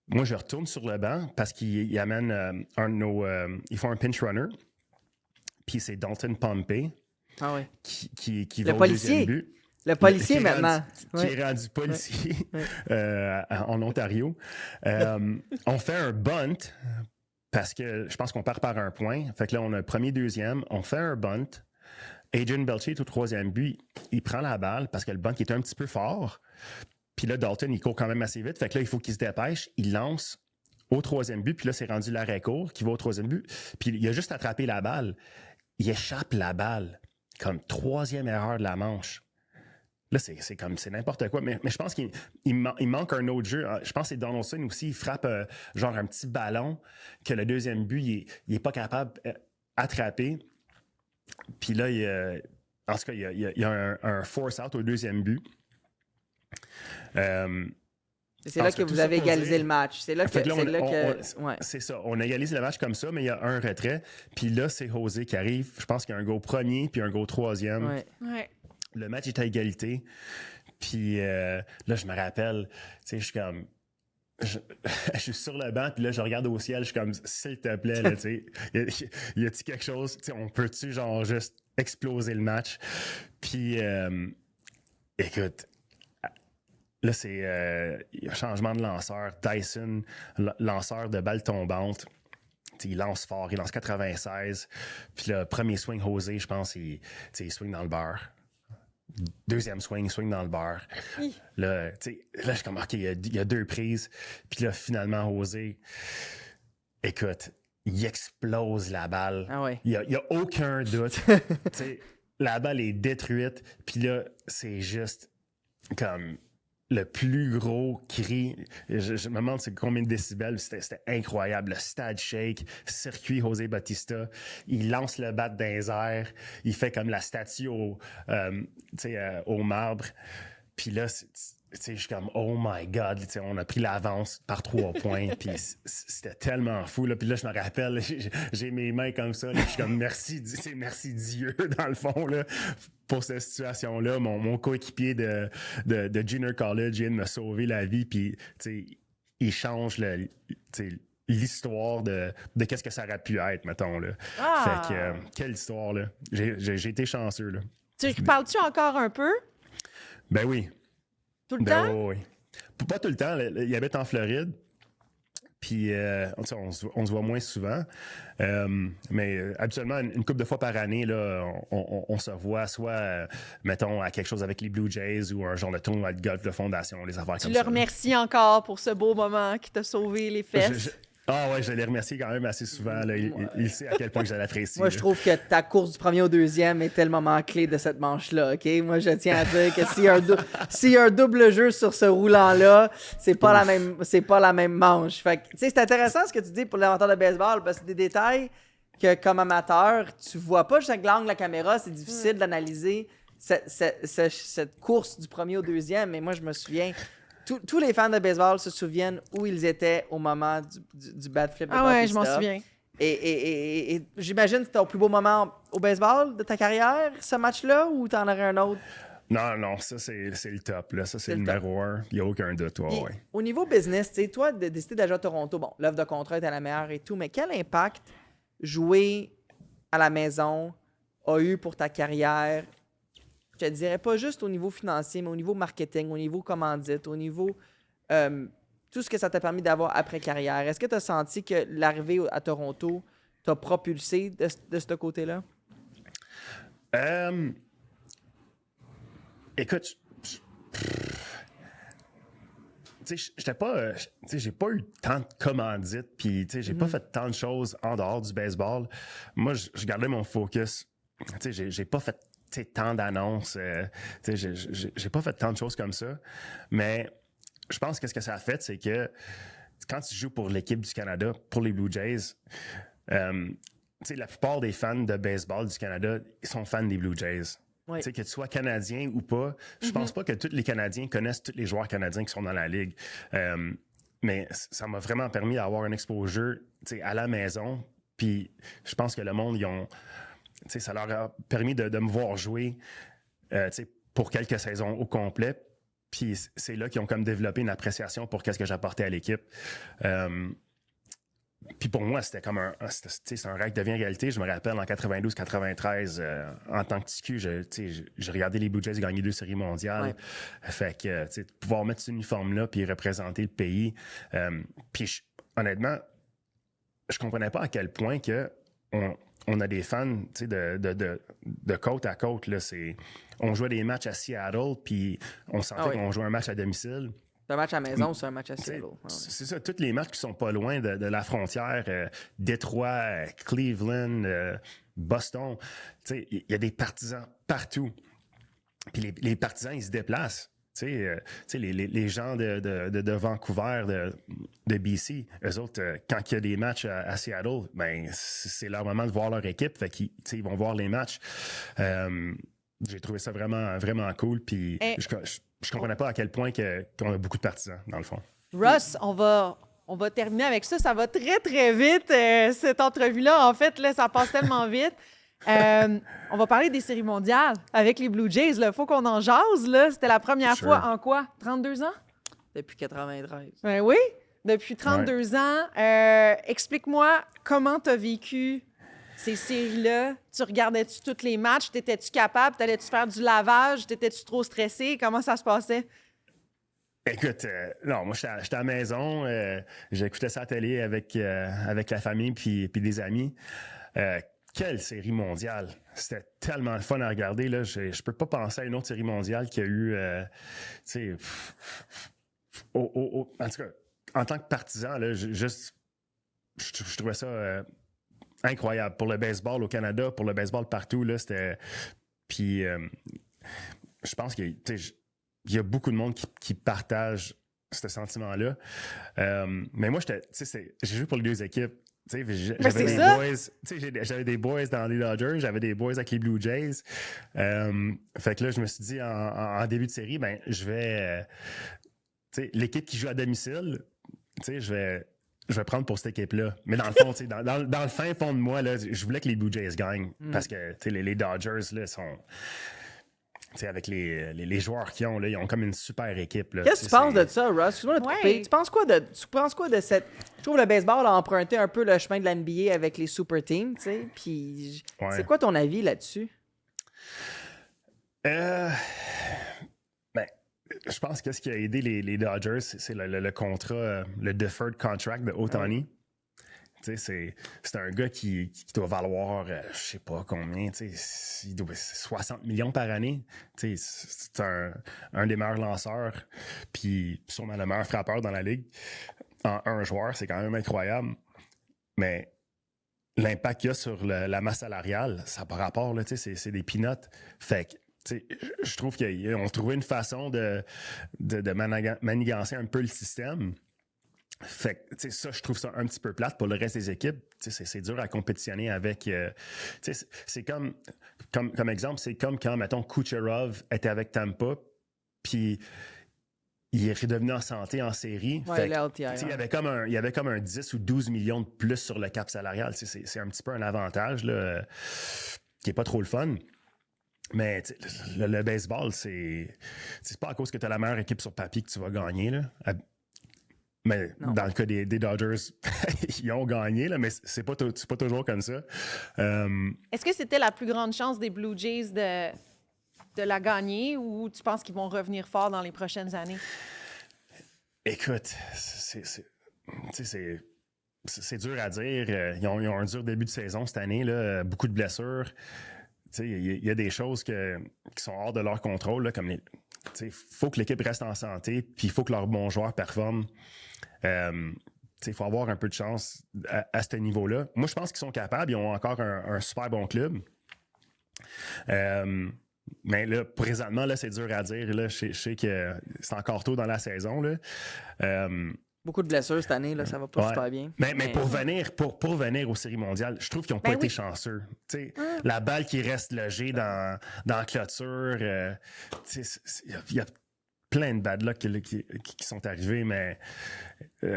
moi, je retourne sur le banc parce qu'il amène un de nos... ils font un pinch runner. Puis c'est Dalton Pompey qui va au deuxième but. Le policier maintenant. Qui est rendu policier en Ontario. On fait un bunt parce que je pense qu'on part par un point. Fait que là, on a un premier, deuxième. On fait un bunt. Adrian Belcher est au troisième but. Il prend la balle parce que le bunt est un petit peu fort. Puis là, Dalton, il court quand même assez vite. Fait que là, il faut qu'il se dépêche. Il lance au troisième but. Puis là, c'est rendu l'arrêt-court qui va au troisième but. Puis il a juste attrapé la balle. Il échappe la balle. Comme troisième erreur de la manche. Là, c'est n'importe quoi. Mais je pense qu'il manque un autre jeu. Je pense que c'est Donaldson aussi. Il frappe genre un petit ballon que le deuxième but, il est pas capable d'attraper. Puis là, en tout cas, il y a un force out au deuxième but. C'est là que vous avez égalisé le match. C'est là que... Ouais. C'est ça. On a égalisé le match comme ça, mais il y a un retrait. Puis là, c'est José qui arrive. Je pense qu'il y a un go premier puis un go troisième. Ouais. Le match est à égalité. Puis là, je me rappelle, tu sais, je suis comme... Je suis sur le banc, puis là, je regarde au ciel, je suis comme, s'il te plaît, là, tu sais, y a-t-il quelque chose, tu sais, on peut-tu, genre, juste exploser le match? Puis, écoute, là, c'est un changement de lanceur. Tyson, lanceur de balle tombante. Il lance fort, il lance 96. Puis le premier swing, José, je pense, il swing dans le beurre. Deuxième swing dans le beurre. Là, je suis comme, OK, il y a deux prises. Puis là, finalement, José, écoute, il explose la balle. Ah ouais. Il y a aucun doute. La balle est détruite. Puis là, c'est juste comme le plus gros cri. Je me demande c'est combien de décibels. C'était incroyable. Le stade shake, circuit José Bautista. Il lance le bat dans les airs. Il fait comme la statue au marbre. Puis là, je suis comme, oh my God, on a pris l'avance par 3 points. Puis c'était tellement fou. Là. Puis là, je me rappelle, j'ai mes mains comme ça. Là, je suis comme, merci Dieu, dans le fond, là, pour cette situation-là. Mon coéquipier de Junior College vient de me sauver la vie. Puis, il change l'histoire de qu'est-ce que ça aurait pu être, mettons. Là. Ah! Fait que, quelle histoire, là. J'ai été chanceux, là. Tu parles-tu encore un peu? Ben oui. Tout le temps? Oui. Pas tout le temps. Il habite en Floride. Puis, on se voit moins souvent. Mais habituellement, une couple de fois par année, là, on se voit soit, mettons, à quelque chose avec les Blue Jays ou un genre de tournoi de golf de fondation, les affaires comme ça. Tu le remercies encore pour ce beau moment qui t'a sauvé les fesses. Je l'ai remercié quand même assez souvent. Là. Il sait à quel point je l'apprécie. Moi, je trouve que ta course du premier au deuxième était le moment clé de cette manche-là. OK? Moi, je tiens à dire que s'il y a un double jeu sur ce roulant-là, c'est pas la même manche. Fait que, tu sais, c'est intéressant ce que tu dis pour l'inventeur de baseball parce que c'est des détails que, comme amateur, tu vois pas juste avec l'angle de la caméra. C'est difficile d'analyser cette course du premier au deuxième. Mais moi, je me souviens... Tous les fans de baseball se souviennent où ils étaient au moment du bat flip de Bautista. Ah ouais, je m'en souviens. Et j'imagine que c'était ton plus beau moment au baseball de ta carrière, ce match-là, ou t'en aurais un autre? Non, ça, c'est le top. Là. Ça, c'est le numéro 1. Il n'y a aucun doute. Ouais. Au niveau business, tu sais, toi, de décider d'aller à Toronto, bon, l'offre de contrat était la meilleure et tout, mais quel impact jouer à la maison a eu pour ta carrière? Je te dirais pas juste au niveau financier, mais au niveau marketing, au niveau commandite, au niveau tout ce que ça t'a permis d'avoir après carrière. Est-ce que tu as senti que l'arrivée à Toronto t'a propulsé de ce côté-là? Écoute, j'étais pas, j'ai pas eu tant de commandites, puis j'ai pas fait tant de choses en dehors du baseball. Moi, je gardais mon focus. J'ai pas fait tant d'annonces, j'ai pas fait tant de choses comme ça, mais je pense que ce que ça a fait, c'est que quand tu joues pour l'équipe du Canada, pour les Blue Jays, la plupart des fans de baseball du Canada sont fans des Blue Jays. Oui. Que tu sois Canadien ou pas, je pense pas que tous les Canadiens connaissent tous les joueurs canadiens qui sont dans la Ligue. Mais ça m'a vraiment permis d'avoir un exposure à la maison. Puis je pense que le monde, ça leur a permis de me voir jouer pour quelques saisons au complet. Puis c'est là qu'ils ont comme développé une appréciation pour qu'est-ce que j'apportais à l'équipe. Puis pour moi, c'était comme c'est un rêve qui devient réalité. Je me rappelle en 92-93, en tant que TQ, j'ai regardé les Blue Jays gagner 2 séries mondiales. Ouais. Fait que pouvoir mettre cet uniforme-là puis représenter le pays. Puis honnêtement, je comprenais pas à quel point que on a des fans de côte à côte. Là, on jouait des matchs à Seattle, puis on sentait qu'on jouait un match à domicile. C'est un match à la maison ou c'est un match à Seattle? C'est ça, tous les matchs qui sont pas loin de la frontière, Détroit, Cleveland, Boston, il y a des partisans partout. Puis les partisans, ils se déplacent. Les gens de Vancouver, de BC, eux autres, quand il y a des matchs à Seattle, ben c'est leur moment de voir leur équipe, fait qu'ils ils vont voir les matchs. J'ai trouvé ça vraiment, vraiment cool, puis je comprenais pas à quel point qu'on a beaucoup de partisans, dans le fond. Russ, on va terminer avec ça. Ça va très, très vite, cette entrevue-là. En fait, là, ça passe tellement vite. On va parler des séries mondiales avec les Blue Jays. Il faut qu'on en jase. Là. C'était la première fois en quoi? 32 ans? Depuis 93. Ben oui, depuis 32 ans. Explique-moi comment tu as vécu ces séries-là. Tu regardais-tu tous les matchs? T'étais-tu capable? T'allais-tu faire du lavage? T'étais-tu trop stressé? Comment ça se passait? Écoute, non, moi, j'étais à la maison. J'écoutais ça à la télé avec la famille puis des amis. Quelle série mondiale! C'était tellement le fun à regarder. Là. Je peux pas penser à une autre série mondiale qui a eu... en tout cas, en tant que partisan, là, je trouvais ça incroyable. Pour le baseball au Canada, pour le baseball partout, là, c'était... Puis je pense qu'il y a beaucoup de monde qui partage ce sentiment-là. Mais moi, j'ai joué pour les 2 équipes. J'avais des boys dans les Dodgers, j'avais des boys avec les Blue Jays. Fait que là, je me suis dit en début de série, ben je vais, l'équipe qui joue à domicile, je vais prendre pour cette équipe-là. Mais dans le fond, dans le fin fond de moi, là, je voulais que les Blue Jays gagnent parce que les Dodgers là sont. Avec les joueurs qu'ils ont, là, ils ont comme une super équipe. Là. Qu'est-ce que tu penses de ça, Russ? Excuse-moi de te couper. Tu penses quoi de cette... Je trouve le baseball a emprunté un peu le chemin de la NBA avec les super teams, tu sais. Puis, c'est quoi ton avis là-dessus? Ben, je pense que ce qui a aidé les Dodgers, c'est le contrat, le deferred contract de Ohtani. C'est un gars qui doit valoir, je sais pas combien, il doit 60 millions par année. C'est un des meilleurs lanceurs, puis sûrement le meilleur frappeur dans la ligue. En un joueur, c'est quand même incroyable. Mais l'impact qu'il y a sur la masse salariale, ça n'a pas rapport, là, c'est des peanuts. Fait que, je trouve qu'ils ont trouvé une façon de manigancer un peu le système. Fait que, ça, je trouve ça un petit peu plate pour le reste des équipes. C'est dur à compétitionner avec. C'est comme exemple, c'est comme quand, mettons, Kucherov était avec Tampa, puis il est redevenu en santé en série. Ouais, fait que, il y avait comme un 10 ou 12 millions de plus sur le cap salarial. C'est un petit peu un avantage là, qui n'est pas trop le fun. Mais le baseball, c'est pas à cause que tu as la meilleure équipe sur papier que tu vas gagner. Là. Mais dans le cas des Dodgers, ils ont gagné, là, mais c'est pas toujours comme ça. Est-ce que c'était la plus grande chance des Blue Jays de la gagner ou tu penses qu'ils vont revenir fort dans les prochaines années? Écoute, c'est dur à dire. Ils ont un dur début de saison cette année, là, beaucoup de blessures. Il y a des choses qui sont hors de leur contrôle, là, comme il faut que l'équipe reste en santé, puis il faut que leurs bons joueurs performent. Il faut avoir un peu de chance à ce niveau-là. Moi, je pense qu'ils sont capables. Ils ont encore un super bon club. Mais là, présentement, là, c'est dur à dire. Là, je sais que c'est encore tôt dans la saison. Là. Beaucoup de blessures cette année, là, ça va pas Ouais. super bien. Mais pour venir aux séries mondiales, je trouve qu'ils n'ont pas été chanceux. Tu sais, la balle qui reste logée dans la clôture, tu sais, il y a plein de bad luck qui sont arrivés, mais tu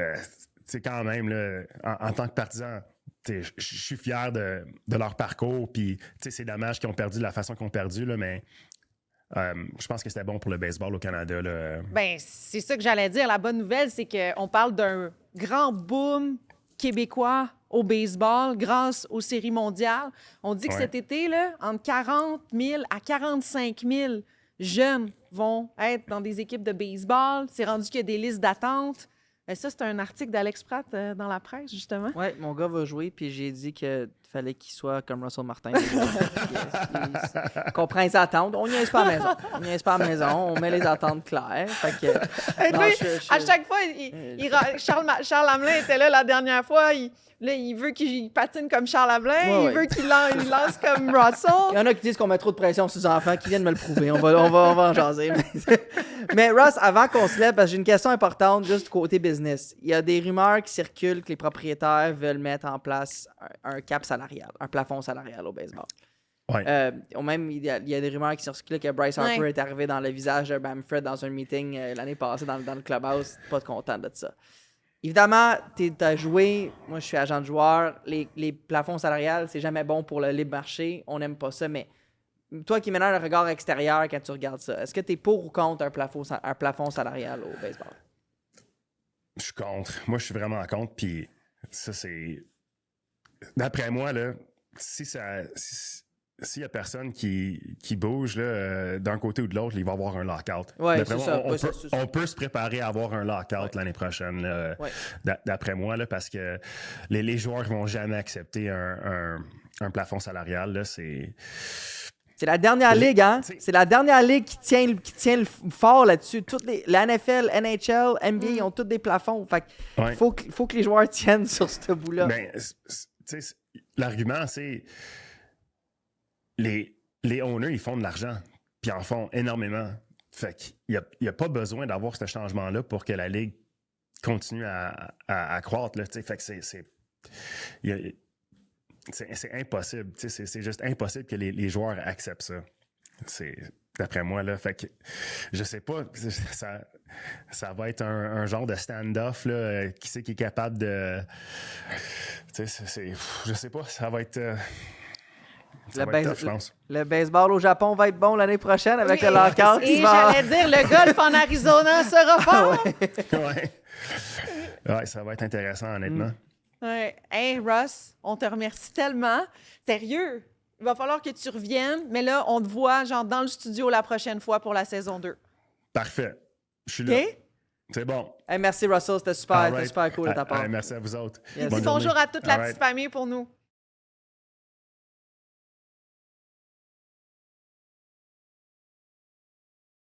sais, quand même, là, en tant que partisan, je suis fier de leur parcours. Puis, c'est dommage qu'ils ont perdu de la façon qu'ils ont perdu, là, mais je pense que c'était bon pour le baseball au Canada. Là. Ben, c'est ça que j'allais dire. La bonne nouvelle, c'est qu'on parle d'un grand boom québécois au baseball grâce aux séries mondiales. On dit que cet été, là, entre 40 000 à 45 000 jeunes vont être dans des équipes de baseball. C'est rendu qu'il y a des listes d'attente. Ça, c'est un article d'Alex Pratt dans la presse, justement. Oui, mon gars va jouer, puis j'ai dit qu'il fallait qu'il soit comme Russell Martin. Qu'on prenne les attentes. On niaise pas à la maison. On niaise pas à la maison. On met les attentes claires. Fait que, non, à chaque fois, Charles Hamelin était là la dernière fois. Il veut qu'il patine comme Charles Hamelin. Il veut qu'il lance comme Russell. Il y en a qui disent qu'on met trop de pression sur les enfants, qui viennent me le prouver. On va en jaser. Mais Russ, avant qu'on se lève, parce que j'ai une question importante juste du côté business. Il y a des rumeurs qui circulent que les propriétaires veulent mettre en place un cap salarial, un plafond salarial au baseball. Ouais. Même, il y a des rumeurs qui circulent que Bryce Harper est arrivé dans le visage de Bamford dans un meeting l'année passée dans le clubhouse. Pas content de ça. Évidemment, tu as joué, moi je suis agent de joueur, les plafonds salariales, c'est jamais bon pour le libre marché, on n'aime pas ça, mais toi qui mènes le regard extérieur quand tu regardes ça, est-ce que tu es pour ou contre un plafond salarial au baseball? Je suis contre. Moi, je suis vraiment contre, puis ça, c'est... D'après moi, là, s'il y a personne qui bouge là, d'un côté ou de l'autre, il va y avoir un lockout. Ouais, d'après moi, ça. on peut se préparer à avoir un lockout l'année prochaine, là, d'après moi, là, parce que les joueurs ne vont jamais accepter un plafond salarial. Là, c'est la dernière ligue, hein? C'est la dernière ligue qui tient le fort là-dessus. La NFL, NHL, NBA, ils ont tous des plafonds. Fait qu'il faut que les joueurs tiennent sur ce bout-là. Ben, l'argument, c'est... Les owners, ils font de l'argent, puis en font énormément. Fait qu'il n'y a pas besoin d'avoir ce changement-là pour que la Ligue continue à croître. Là, fait que c'est impossible. C'est juste impossible que les joueurs acceptent ça. D'après moi, là. Fait que je sais pas. Ça va être un genre de stand-off, là. Qui c'est qui est capable de... je sais pas. Ça va être... je pense. Le baseball au Japon va être bon l'année prochaine avec le lockout. Et j'allais dire, le golf en Arizona sera fort. Ouais, ça va être intéressant, honnêtement. Ouais. Hey, Russ, on te remercie tellement. Sérieux, il va falloir que tu reviennes, mais là, on te voit genre dans le studio la prochaine fois pour la saison 2. Parfait. Je suis là. C'est bon. Hey, merci, Russell. C'était super cool de ta part. Merci à vous autres. Yes. Bonjour à toute la petite famille pour nous.